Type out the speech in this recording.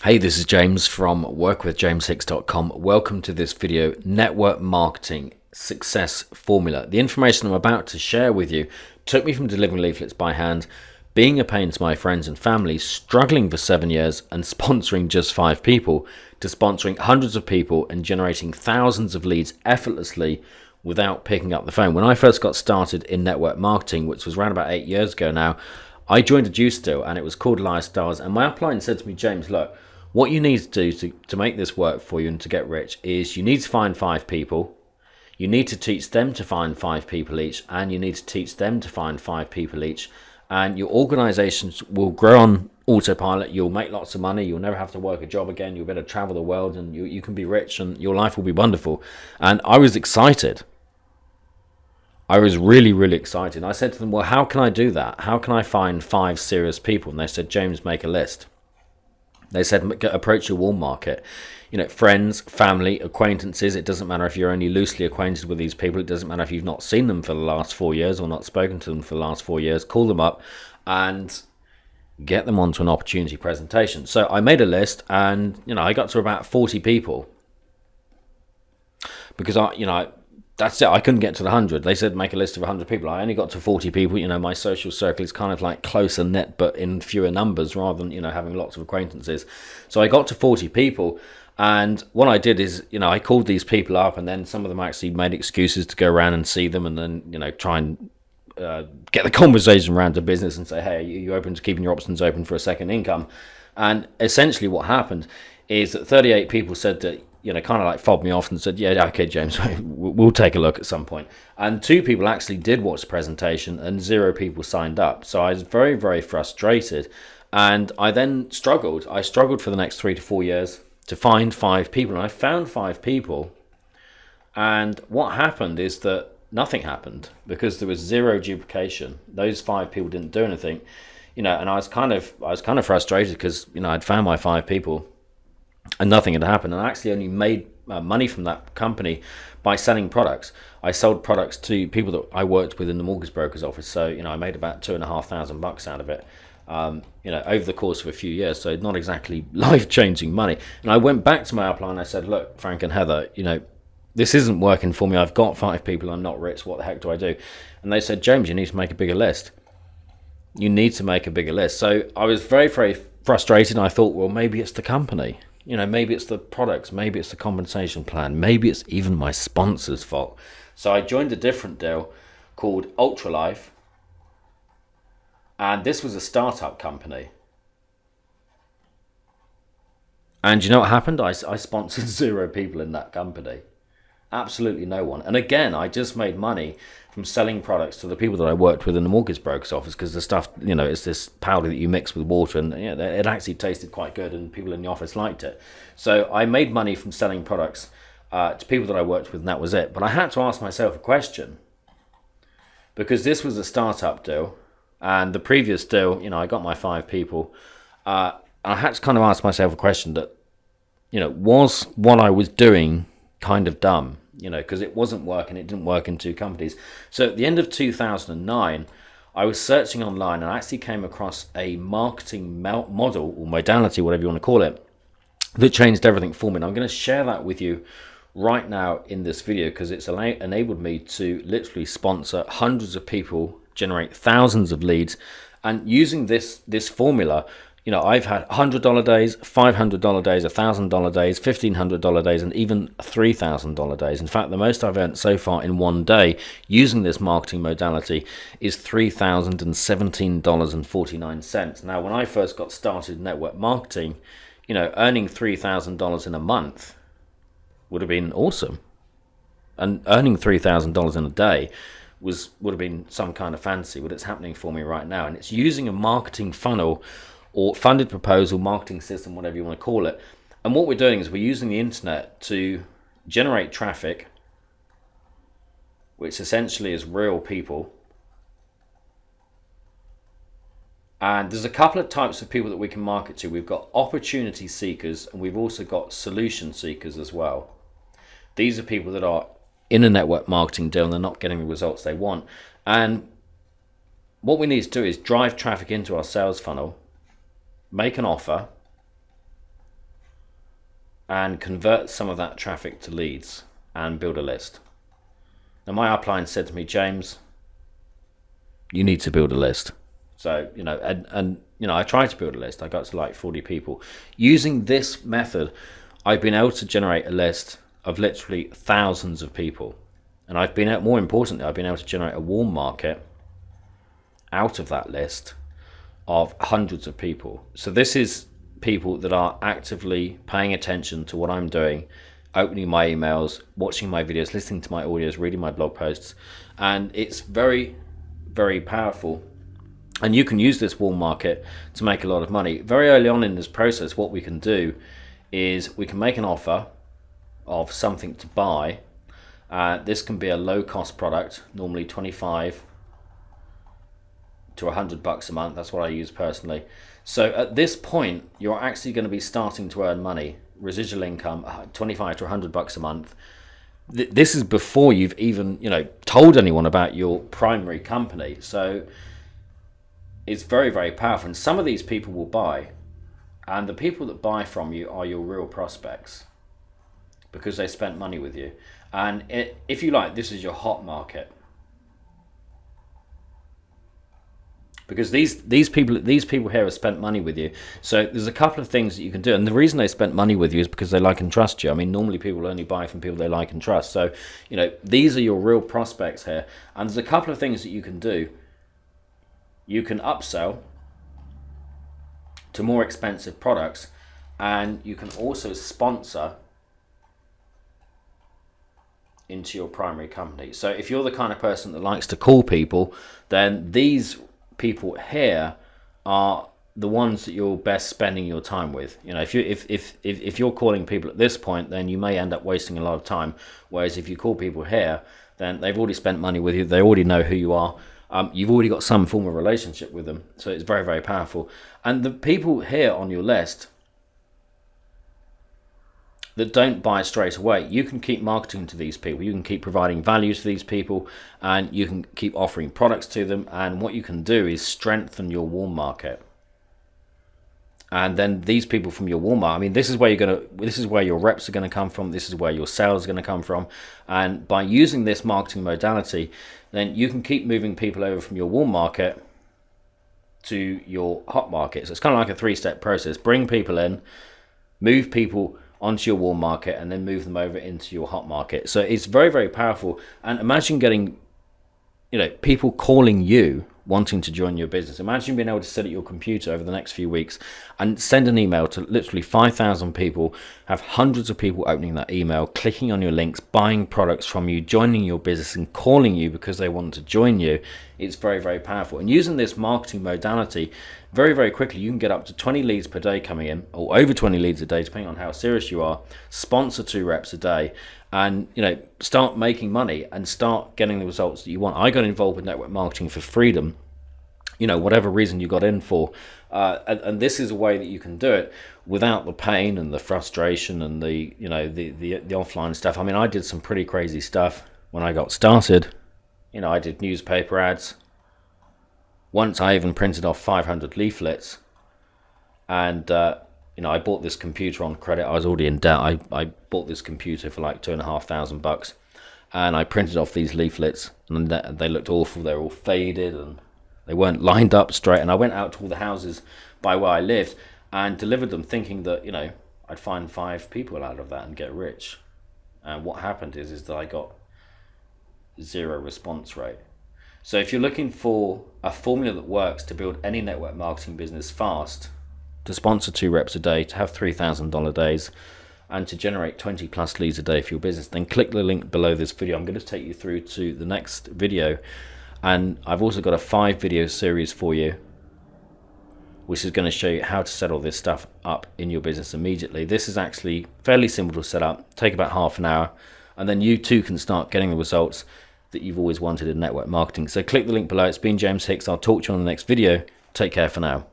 Hey, this is James from workwithjameshicks.com. Welcome to this video, Network Marketing Success Formula. The information I'm about to share with you took me from delivering leaflets by hand, being a pain to my friends and family, struggling for 7 years and sponsoring just 5 people, to sponsoring hundreds of people and generating thousands of leads effortlessly without picking up the phone. When I first got started in network marketing, which was around about 8 years ago now, I joined a juice deal and it was called Lifestyles, and my upline said to me, James, look, what you need to do to make this work for you and to get rich is you need to find 5 people, you need to teach them to find 5 people each, and you need to teach them to find 5 people each, and your organizations will grow on autopilot. You'll make lots of money, you'll never have to work a job again, you'll be able to travel the world, and you can be rich and your life will be wonderful. And I was excited. I was really excited. I said to them, well, how can I do that? How can I find 5 serious people? And they said, James, make a list. They said, approach your warm market. You know, friends, family, acquaintances. It doesn't matter if you're only loosely acquainted with these people. It doesn't matter if you've not seen them for the last 4 years or not spoken to them for the last 4 years. Call them up and get them onto an opportunity presentation. So I made a list, and I got to about 40 people because that's it. I couldn't get to the 100. They said make a list of 100 people. I only got to 40 people. My social circle is kind of like closer knit, but in fewer numbers, rather than having lots of acquaintances. So I got to 40 people, and what I did is I called these people up, and then some of them actually made excuses to go around and see them, and then try and get the conversation around to business and say, hey, are you open to keeping your options open for a second income? And essentially what happened is that 38 people said that, kind of like fobbed me off and said, yeah, okay, James, we'll take a look at some point. And 2 people actually did watch the presentation, and 0 people signed up. So I was very frustrated, and I then struggled. I struggled for the next 3 to 4 years to find 5 people, and I found 5 people. And what happened is that nothing happened because there was 0 duplication. Those 5 people didn't do anything, and I was kind of frustrated because I'd found my 5 people and nothing had happened. And I actually only made money from that company by selling products. I sold products to people that I worked with in the mortgage broker's office. So I made about $2,500 out of it, over the course of a few years. So not exactly life-changing money. And I went back to my upline and I said, look, Frank and Heather, this isn't working for me. I've got 5 people. I'm not rich. What the heck do I do? And they said, James, you need to make a bigger list. You need to make a bigger list. So I was very frustrated. I thought, well, maybe it's the company. Maybe it's the products, maybe it's the compensation plan, maybe it's even my sponsor's fault. So I joined a different deal called Ultralife, and this was a startup company. And you know what happened? I sponsored 0 people in that company. Absolutely no one. And again, I just made money from selling products to the people that I worked with in the mortgage broker's office, because the stuff, it's this powder that you mix with water, and it actually tasted quite good, and people in the office liked it. So I made money from selling products to people that I worked with, and that was it. But I had to ask myself a question, because this was a startup deal, and the previous deal, I got my 5 people. I had to kind of ask myself a question that, was what I was doing kind of dumb? Because it wasn't working. It didn't work in 2 companies. So at the end of 2009, I was searching online and I actually came across a marketing model or modality, whatever you want to call it, that changed everything for me. And I'm going to share that with you right now in this video, because it's enabled me to literally sponsor hundreds of people, generate thousands of leads. And using this formula, I've had $100 days, $500 days, $1,000 days, $1,500 days, and even $3,000 days. In fact, the most I've earned so far in one day using this marketing modality is $3,017.49. Now, when I first got started in network marketing, earning $3,000 in a month would have been awesome. And earning $3,000 in a day would have been some kind of fancy, but it's happening for me right now. And it's using a marketing funnel or funded proposal, marketing system, whatever you want to call it. And what we're doing is we're using the internet to generate traffic, which essentially is real people. And there's a couple of types of people that we can market to. We've got opportunity seekers, and we've also got solution seekers as well. These are people that are in a network marketing deal and they're not getting the results they want. And what we need to do is drive traffic into our sales funnel, make an offer, and convert some of that traffic to leads and build a list. Now my upline said to me, James, you need to build a list. So, you know, and you know, I tried to build a list. I got to like 40 people. Using this method, I've been able to generate a list of literally thousands of people. And I've been, more importantly, I've been able to generate a warm market out of that list of hundreds of people. So this is people that are actively paying attention to what I'm doing, opening my emails, watching my videos, listening to my audios, reading my blog posts. And it's very, very powerful. And you can use this warm market to make a lot of money. Very early on in this process, what we can do is we can make an offer of something to buy. This can be a low-cost product, normally 25 to $100 a month. That's what I use personally. So at this point, you're actually going to be starting to earn money, residual income, 25 to $100 a month. This is before you've even, you know, told anyone about your primary company. So it's very, very powerful. And some of these people will buy, and the people that buy from you are your real prospects because they spent money with you. And if you like, this is your hot market, because these people here have spent money with you. So there's a couple of things that you can do, and the reason they spent money with you is because they like and trust you. I mean, normally people only buy from people they like and trust. So, you know, these are your real prospects here, and there's a couple of things that you can do. You can upsell to more expensive products, and you can also sponsor into your primary company. So if you're the kind of person that likes to call people, then these people here are the ones that you're best spending your time with. You know, if you're calling people at this point, then you may end up wasting a lot of time. Whereas if you call people here, then they've already spent money with you. They already know who you are. You've already got some form of relationship with them. So it's very, very powerful. And the people here on your list that don't buy straight away, you can keep marketing to these people. You can keep providing value to these people, and you can keep offering products to them. And what you can do is strengthen your warm market. And then these people from your warm market, I mean, this is where your reps are going to come from. This is where your sales are going to come from. And by using this marketing modality, then you can keep moving people over from your warm market to your hot market. So it's kind of like a three-step process. Bring people in, move people onto your warm market, and then move them over into your hot market. So it's very, very powerful. And imagine getting, you know, people calling you wanting to join your business. Imagine being able to sit at your computer over the next few weeks and send an email to literally 5,000 people, have hundreds of people opening that email, clicking on your links, buying products from you, joining your business, and calling you because they want to join you. It's very, very powerful. And using this marketing modality, very, very quickly, you can get up to 20 leads per day coming in, or over 20 leads a day, depending on how serious you are, sponsor 2 reps a day, and, you know, start making money and start getting the results that you want. I got involved with network marketing for freedom, you know, whatever reason you got in for. And this is a way that you can do it without the pain and the frustration and the, you know, the offline stuff. I mean, I did some pretty crazy stuff when I got started. You know, I did newspaper ads. Once I even printed off 500 leaflets, and you know, I bought this computer on credit. I was already in debt. I bought this computer for like $2,500, and I printed off these leaflets, and they looked awful. They were all faded and they weren't lined up straight. And I went out to all the houses by where I lived and delivered them, thinking that, you know, I'd find 5 people out of that and get rich. And what happened is that I got 0 response rate. So if you're looking for a formula that works to build any network marketing business fast, to sponsor 2 reps a day, to have $3,000 days, and to generate 20 plus leads a day for your business, then click the link below this video. I'm going to take you through to the next video. And I've also got a 5 video series for you, which is going to show you how to set all this stuff up in your business immediately. This is actually fairly simple to set up, take about half an hour, and then you too can start getting the results that you've always wanted in network marketing. So click the link below. It's been James Hicks. I'll talk to you on the next video. Take care for now.